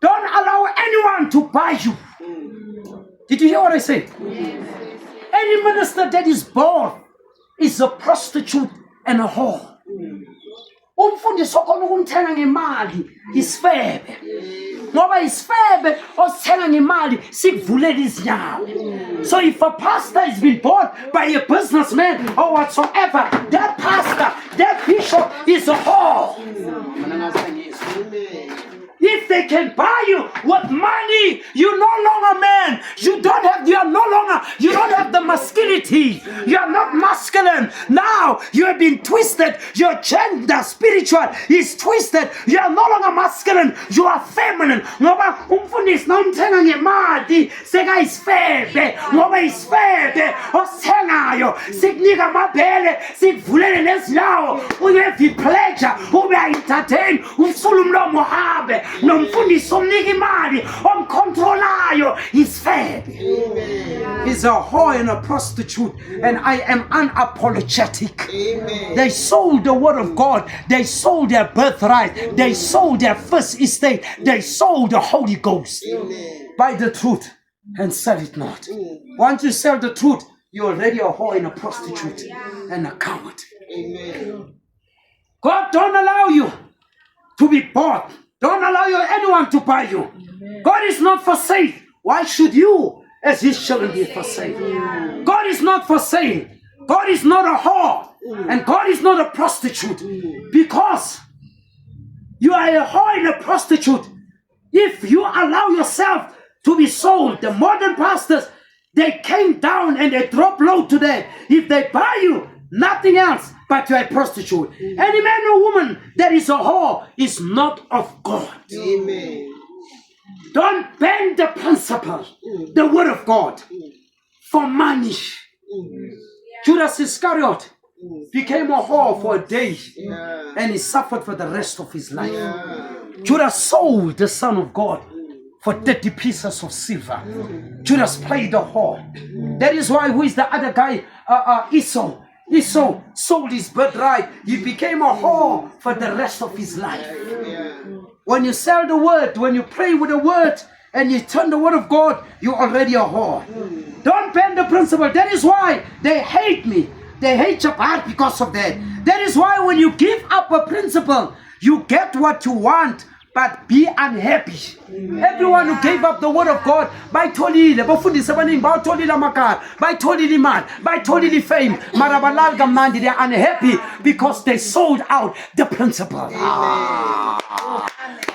Don't allow anyone to buy you. Did you hear what I said? Any minister that is born is a prostitute and a whore. Umfundisi okhona ukumthenga ngemali isifebe. Ngoba isifebe osithenga ngemali sikuvulela izinyawo. So if a pastor has been bought by a businessman or whatsoever, that pastor, that bishop is a whore. If they can buy you with money, you're no longer man. You don't have the masculinity. You are not masculine. Now you have been twisted. Your gender, spiritual, is twisted. You are no longer masculine. You are feminine. Ngoba umfundisi nomthenga ngemali seka isifebe. Ngoba isifebe osithengayo sikunika amabhele sikuvulele nezinyawo uye pleasure ube entertain usula umlomo habe. Nomfundisi omnika imali omcontrolayo isifebe. He's a whore and a prostitute, and I am unapologetic. They sold the word of God. They sold their birthright. They sold their first estate. They sold the Holy Ghost. Buy the truth and sell it not. Once you sell the truth, you're already a whore and a prostitute and a coward. God don't allow you to be bought. Don't allow anyone to buy you. God is not for sale. Why should you, as his children, be for sale? God is not for sale. God is not a whore. And God is not a prostitute. Because you are a whore and a prostitute. If you allow yourself to be sold, the modern pastors, they came down and they dropped low today. If they buy you, nothing else but you are a prostitute. Any man or woman that is a whore is not of God. Amen. Don't bend the principle, the word of God, for money. Judas Iscariot became a whore for a day and he suffered for the rest of his life. Judas sold the Son of God for 30 pieces of silver. Judas played the whore. That is why, who is the other guy? Esau. Esau sold his birthright. He became a whore for the rest of his life. When you sell the word, when you pray with the word, and you turn the word of God, you're already a whore. Don't bend the principle. That is why they hate me. They hate Shabbat because of that. That is why when you give up a principle, you get what you want, but be unhappy. Everyone who gave up the word of God, by tolile, bafundisa abaningi bawatholile amakara, bayitholile imali, bayitholile fame, mara balala kamnandi, they are unhappy because they sold out the principle.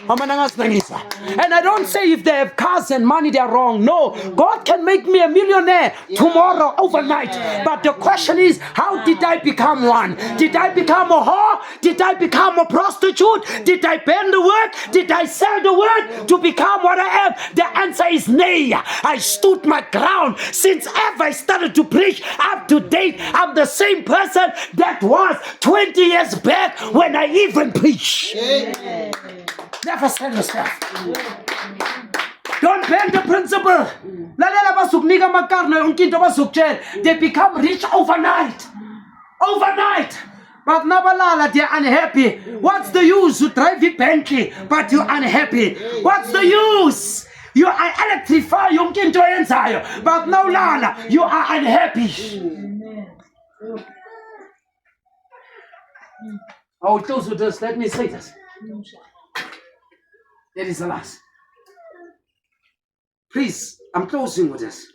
And I don't say if they have cars and money, they're wrong. No, God can make me a millionaire tomorrow, overnight. But the question is, how did I become one? Did I become a whore? Did I become a prostitute? Did I bend the word? Did I sell the word to become what I am? The answer is nay. I stood my ground. Since ever I started to preach up to date, I'm the same person that was 20 years back when I even preached. Never sell yourself. Don't bend the principle. They become rich overnight. Overnight. But Nabalala, they're unhappy. What's the use? You drive a Bentley, but you're unhappy. What's the use? You are electrified, you can join inside. But now, Lala, you are unhappy. I will close with this. Let me say this. That is the last. Please, I'm closing with this.